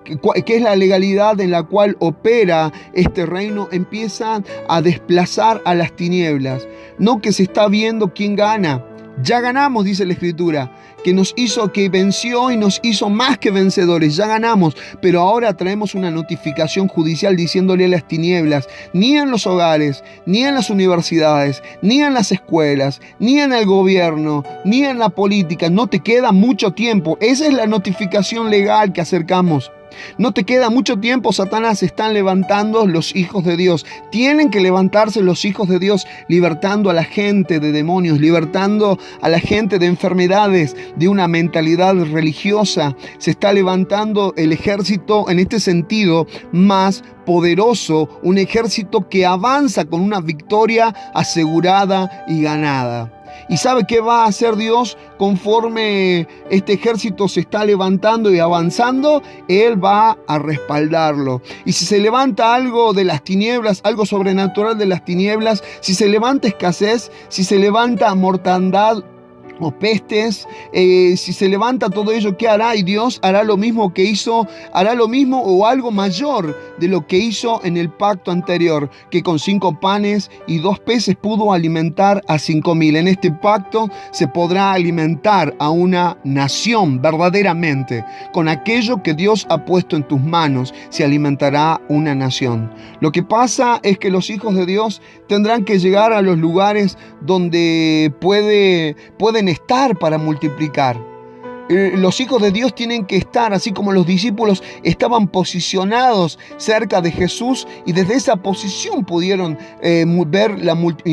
es la legalidad en la cual opera este reino, empiezan a desplazar a las tinieblas. No que se está viendo quién gana. Ya ganamos, dice la Escritura, que venció y nos hizo más que vencedores. Ya ganamos, pero ahora traemos una notificación judicial diciéndole a las tinieblas: ni en los hogares, ni en las universidades, ni en las escuelas, ni en el gobierno, ni en la política, no te queda mucho tiempo. Esa es la notificación legal que acercamos. No te queda mucho tiempo, Satanás. Se están levantando los hijos de Dios. Tienen que levantarse los hijos de Dios, libertando a la gente de demonios, libertando a la gente de enfermedades, de una mentalidad religiosa. Se está levantando el ejército en este sentido más poderoso, un ejército que avanza con una victoria asegurada y ganada. ¿Y sabe qué va a hacer Dios conforme este ejército se está levantando y avanzando? Él va a respaldarlo. Y si se levanta algo de las tinieblas, algo sobrenatural de las tinieblas, si se levanta escasez, si se levanta mortandad o pestes, si se levanta todo ello, ¿qué hará? Y Dios hará lo mismo que hizo, hará lo mismo o algo mayor de lo que hizo en el pacto anterior, que con 5 panes y 2 peces pudo alimentar a 5,000. En este pacto se podrá alimentar a una nación verdaderamente. Con aquello que Dios ha puesto en tus manos se alimentará una nación. Lo que pasa es que los hijos de Dios tendrán que llegar a los lugares donde pueden estar para multiplicar. Los hijos de Dios tienen que estar, así como los discípulos estaban posicionados cerca de Jesús y desde esa posición pudieron ver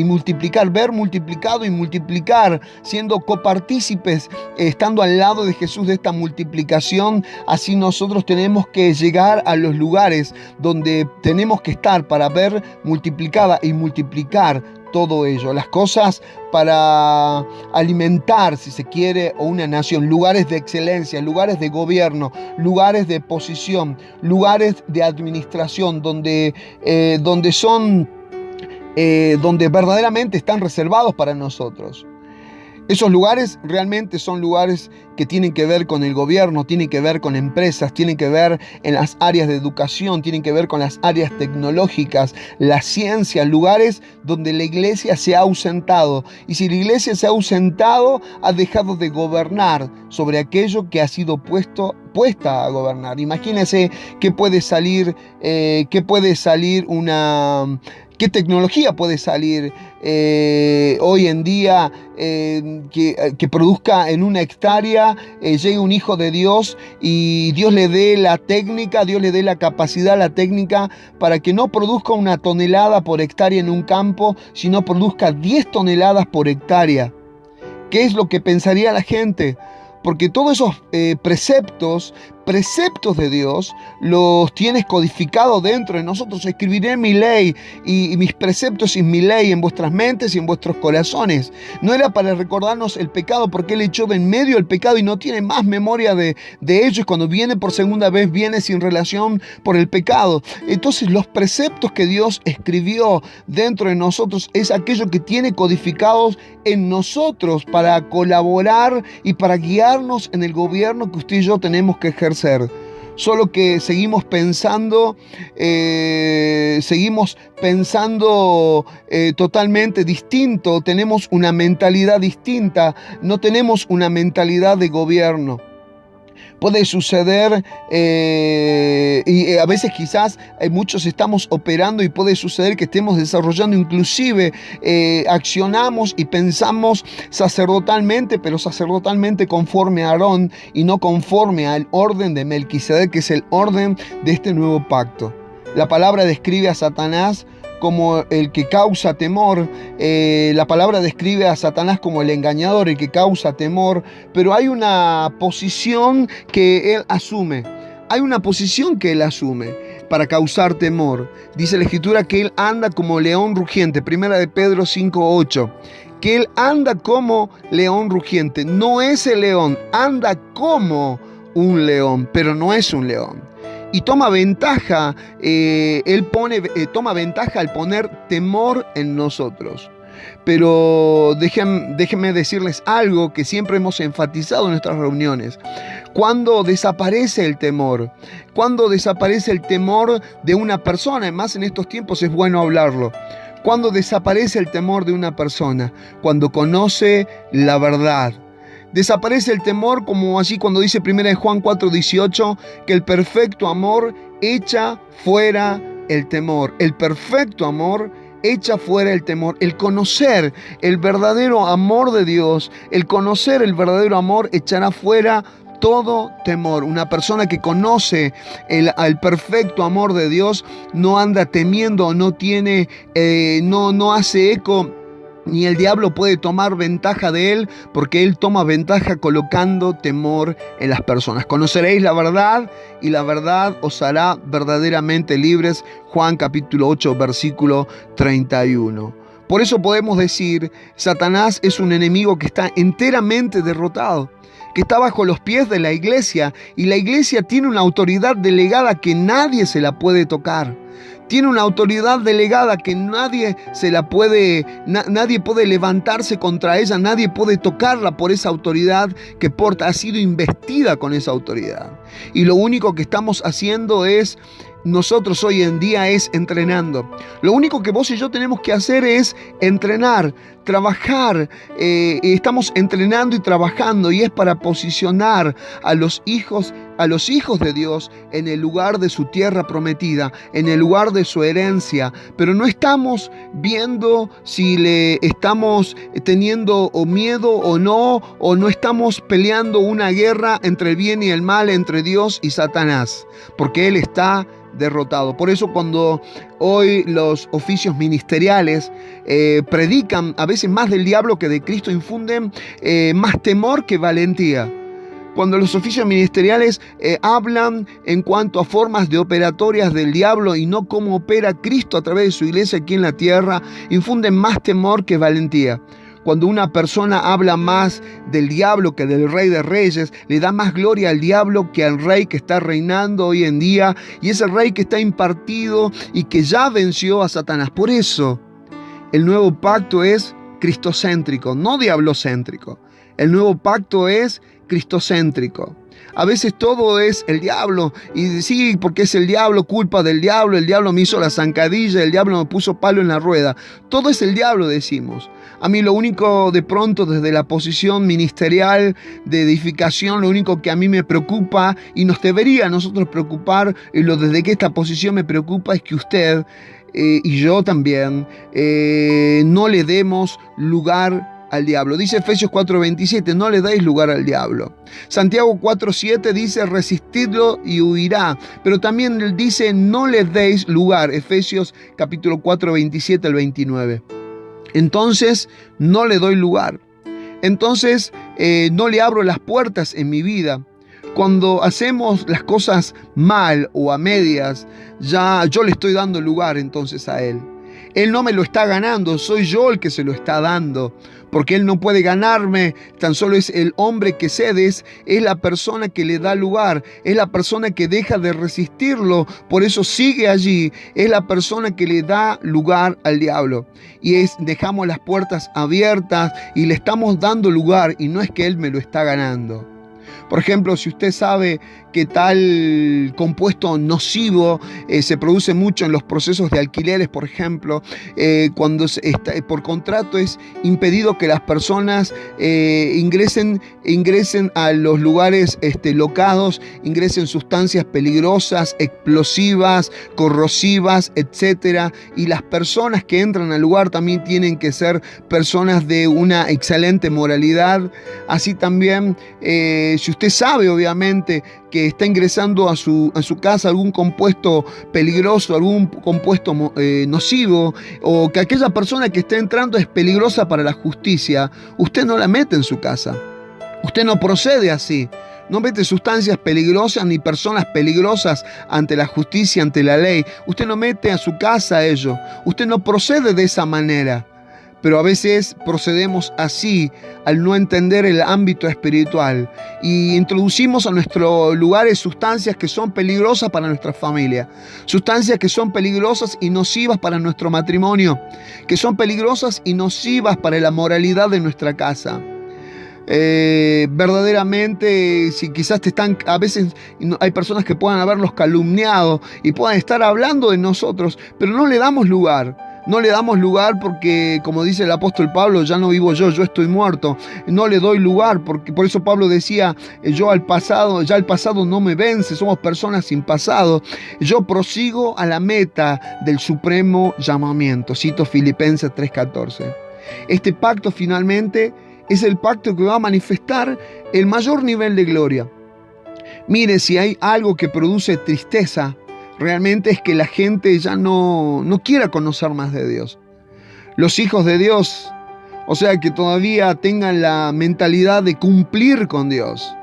multiplicado y multiplicar, siendo copartícipes, estando al lado de Jesús de esta multiplicación. Así nosotros tenemos que llegar a los lugares donde tenemos que estar para ver multiplicada y multiplicar todo ello, las cosas para alimentar, si se quiere, una nación, lugares de excelencia, lugares de gobierno, lugares de posición, lugares de administración, donde verdaderamente están reservados para nosotros. Esos lugares realmente son lugares que tienen que ver con el gobierno, tienen que ver con empresas, tienen que ver en las áreas de educación, tienen que ver con las áreas tecnológicas, la ciencia, lugares donde la iglesia se ha ausentado. Y si la iglesia se ha ausentado, ha dejado de gobernar sobre aquello que ha sido puesta a gobernar. Imagínense qué puede salir, ¿qué tecnología puede salir hoy en día que produzca en una hectárea, llegue un hijo de Dios y Dios le dé la técnica, Dios le dé la capacidad, la técnica para que no produzca 1 tonelada por hectárea en un campo, sino produzca 10 toneladas por hectárea? ¿Qué es lo que pensaría la gente? Porque todos esos preceptos de Dios los tienes codificados dentro de nosotros. Escribiré mi ley y mis preceptos y mi ley en vuestras mentes y en vuestros corazones. No era para recordarnos el pecado, porque Él echó de en medio el pecado y no tiene más memoria de ellos. Cuando viene por segunda vez, viene sin relación por el pecado. Entonces los preceptos que Dios escribió dentro de nosotros es aquello que tiene codificados en nosotros para colaborar y para guiarnos en el gobierno que usted y yo tenemos que ejercer. Solo que seguimos pensando totalmente distinto, tenemos una mentalidad distinta, no tenemos una mentalidad de gobierno. Puede suceder, y a veces quizás muchos estamos operando y puede suceder que estemos desarrollando, inclusive accionamos y pensamos sacerdotalmente, pero sacerdotalmente conforme a Aarón y no conforme al orden de Melquisedec, que es el orden de este nuevo pacto. La palabra describe a Satanás como el que causa temor, la palabra describe a Satanás como el engañador, el que causa temor, pero hay una posición que él asume, para causar temor. Dice la Escritura que él anda como león rugiente, 1 de Pedro 5:8, que él anda como león rugiente, no es el león, anda como un león, pero no es un león. Y toma ventaja, toma ventaja al poner temor en nosotros. Pero déjenme decirles algo que siempre hemos enfatizado en nuestras reuniones. Cuando desaparece el temor, de una persona, además en estos tiempos es bueno hablarlo. Cuando desaparece el temor de una persona, cuando conoce la verdad. Desaparece el temor, como así cuando dice 1 de Juan 4:18, que el perfecto amor echa fuera el temor. El perfecto amor echa fuera el temor. El conocer el verdadero amor de Dios, el conocer el verdadero amor echará fuera todo temor. Una persona que conoce el perfecto amor de Dios no anda temiendo, no hace eco, ni el diablo puede tomar ventaja de él, porque él toma ventaja colocando temor en las personas. Conoceréis la verdad y la verdad os hará verdaderamente libres. Juan capítulo 8, versículo 31. Por eso podemos decir, Satanás es un enemigo que está enteramente derrotado, que está bajo los pies de la iglesia, y la iglesia tiene una autoridad delegada que nadie se la puede tocar. Tiene una autoridad delegada que nadie puede levantarse contra ella, nadie puede tocarla por esa autoridad que porta, ha sido investida con esa autoridad. Y lo único que estamos haciendo nosotros hoy en día es entrenando. Lo único que vos y yo tenemos que hacer es entrenar, trabajar. Estamos entrenando y trabajando, y es para posicionar a los hijos de Dios en el lugar de su tierra prometida, en el lugar de su herencia. Pero no estamos viendo si le estamos teniendo miedo o no estamos peleando una guerra entre el bien y el mal, entre Dios y Satanás, porque Él está derrotado. Por eso cuando hoy los oficios ministeriales predican a veces más del diablo que de Cristo, infunden más temor que valentía. Cuando los oficios ministeriales hablan en cuanto a formas de operatorias del diablo y no cómo opera Cristo a través de su iglesia aquí en la tierra, infunden más temor que valentía. Cuando una persona habla más del diablo que del Rey de Reyes, le da más gloria al diablo que al Rey que está reinando hoy en día, y ese Rey que está impartido y que ya venció a Satanás. Por eso, el nuevo pacto es cristocéntrico, no diablocéntrico. El nuevo pacto es cristocéntrico. A veces todo es el diablo, y sí, porque es el diablo, culpa del diablo, el diablo me hizo la zancadilla, el diablo me puso palo en la rueda. Todo es el diablo, decimos. A mí lo único, de pronto, desde la posición ministerial de edificación, lo único que a mí me preocupa, y nos debería a nosotros preocupar, desde que esta posición me preocupa, es que usted y yo también no le demos lugar al diablo. Dice Efesios 4:27, no le deis lugar al diablo. Santiago 4:7 dice, resistidlo y huirá. Pero también dice, no le deis lugar. Efesios capítulo 4:27 al 29. Entonces, no le doy lugar. Entonces, no le abro las puertas en mi vida. Cuando hacemos las cosas mal o a medias, ya yo le estoy dando lugar entonces a Él. Él no me lo está ganando, soy yo el que se lo está dando, porque Él no puede ganarme, tan solo es el hombre que cede, es la persona que le da lugar, es la persona que deja de resistirlo, por eso sigue allí, es la persona que le da lugar al diablo. Y dejamos las puertas abiertas y le estamos dando lugar, y no es que Él me lo está ganando. Por ejemplo, si usted sabe que tal compuesto nocivo se produce mucho en los procesos de alquileres, por ejemplo, cuando por contrato es impedido que las personas ingresen a los lugares locados, ingresen sustancias peligrosas, explosivas, corrosivas, etc. Y las personas que entran al lugar también tienen que ser personas de una excelente moralidad. Así también, si usted sabe, obviamente, que está ingresando a su casa algún compuesto peligroso, algún compuesto nocivo, o que aquella persona que está entrando es peligrosa para la justicia, usted no la mete en su casa. Usted no procede así. No mete sustancias peligrosas ni personas peligrosas ante la justicia, ante la ley. Usted no mete a su casa ello. Usted no procede de esa manera. Pero a veces procedemos así al no entender el ámbito espiritual y introducimos a nuestros lugares sustancias que son peligrosas para nuestra familia, sustancias que son peligrosas y nocivas para nuestro matrimonio, que son peligrosas y nocivas para la moralidad de nuestra casa. Verdaderamente, si quizás a veces hay personas que puedan haberlos calumniado y puedan estar hablando de nosotros, pero no le damos lugar. No le damos lugar porque, como dice el apóstol Pablo, ya no vivo yo estoy muerto. No le doy lugar, porque por eso Pablo decía, ya el pasado no me vence, somos personas sin pasado. Yo prosigo a la meta del supremo llamamiento. Cito Filipenses 3:14. Este pacto finalmente es el pacto que va a manifestar el mayor nivel de gloria. Mire, si hay algo que produce tristeza, realmente es que la gente ya no quiera conocer más de Dios. Los hijos de Dios, o sea, que todavía tengan la mentalidad de cumplir con Dios,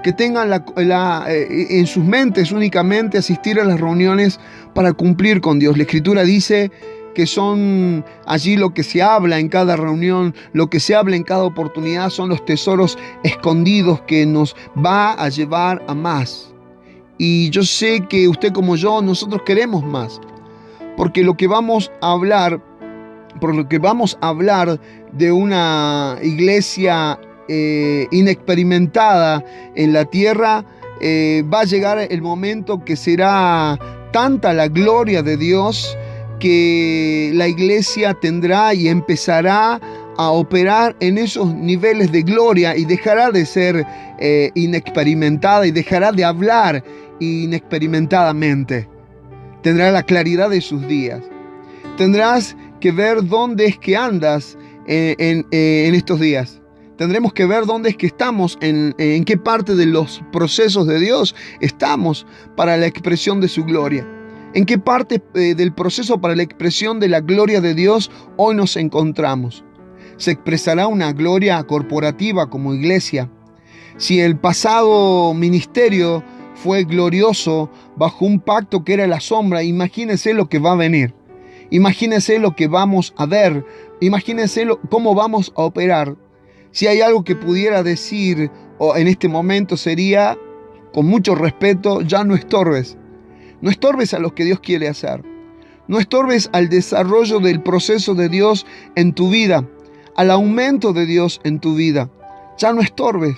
que tengan en sus mentes únicamente asistir a las reuniones para cumplir con Dios. La Escritura dice que son allí lo que se habla en cada reunión, lo que se habla en cada oportunidad, son los tesoros escondidos que nos va a llevar a más. Y yo sé que usted como yo, nosotros queremos más, porque lo que vamos a hablar, de una iglesia inexperimentada en la tierra, va a llegar el momento que será tanta la gloria de Dios que la iglesia tendrá y empezará a operar en esos niveles de gloria y dejará de ser inexperimentada y dejará de hablar inexperimentadamente. Tendrá la claridad de sus días. Tendrás que ver dónde es que andas en estos días. Tendremos que ver dónde es que estamos, en qué parte de los procesos de Dios estamos para la expresión de su gloria. ¿En qué parte del proceso para la expresión de la gloria de Dios hoy nos encontramos? ¿Se expresará una gloria corporativa como iglesia? Si el pasado ministerio fue glorioso bajo un pacto que era la sombra, imagínese lo que va a venir. Imagínese lo que vamos a ver. Imagínese cómo vamos a operar. Si hay algo que pudiera decir en este momento sería, con mucho respeto, ya no estorbes. No estorbes a lo que Dios quiere hacer. No estorbes al desarrollo del proceso de Dios en tu vida, al aumento de Dios en tu vida. Ya no estorbes.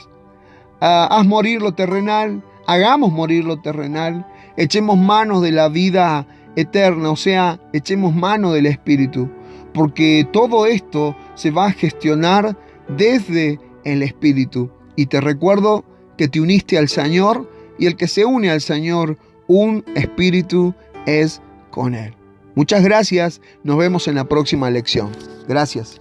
Haz morir lo terrenal, hagamos morir lo terrenal, echemos manos de la vida eterna, o sea, echemos mano del Espíritu, porque todo esto se va a gestionar desde el Espíritu. Y te recuerdo que te uniste al Señor, y el que se une al Señor, un espíritu es con Él. Muchas gracias, nos vemos en la próxima lección. Gracias.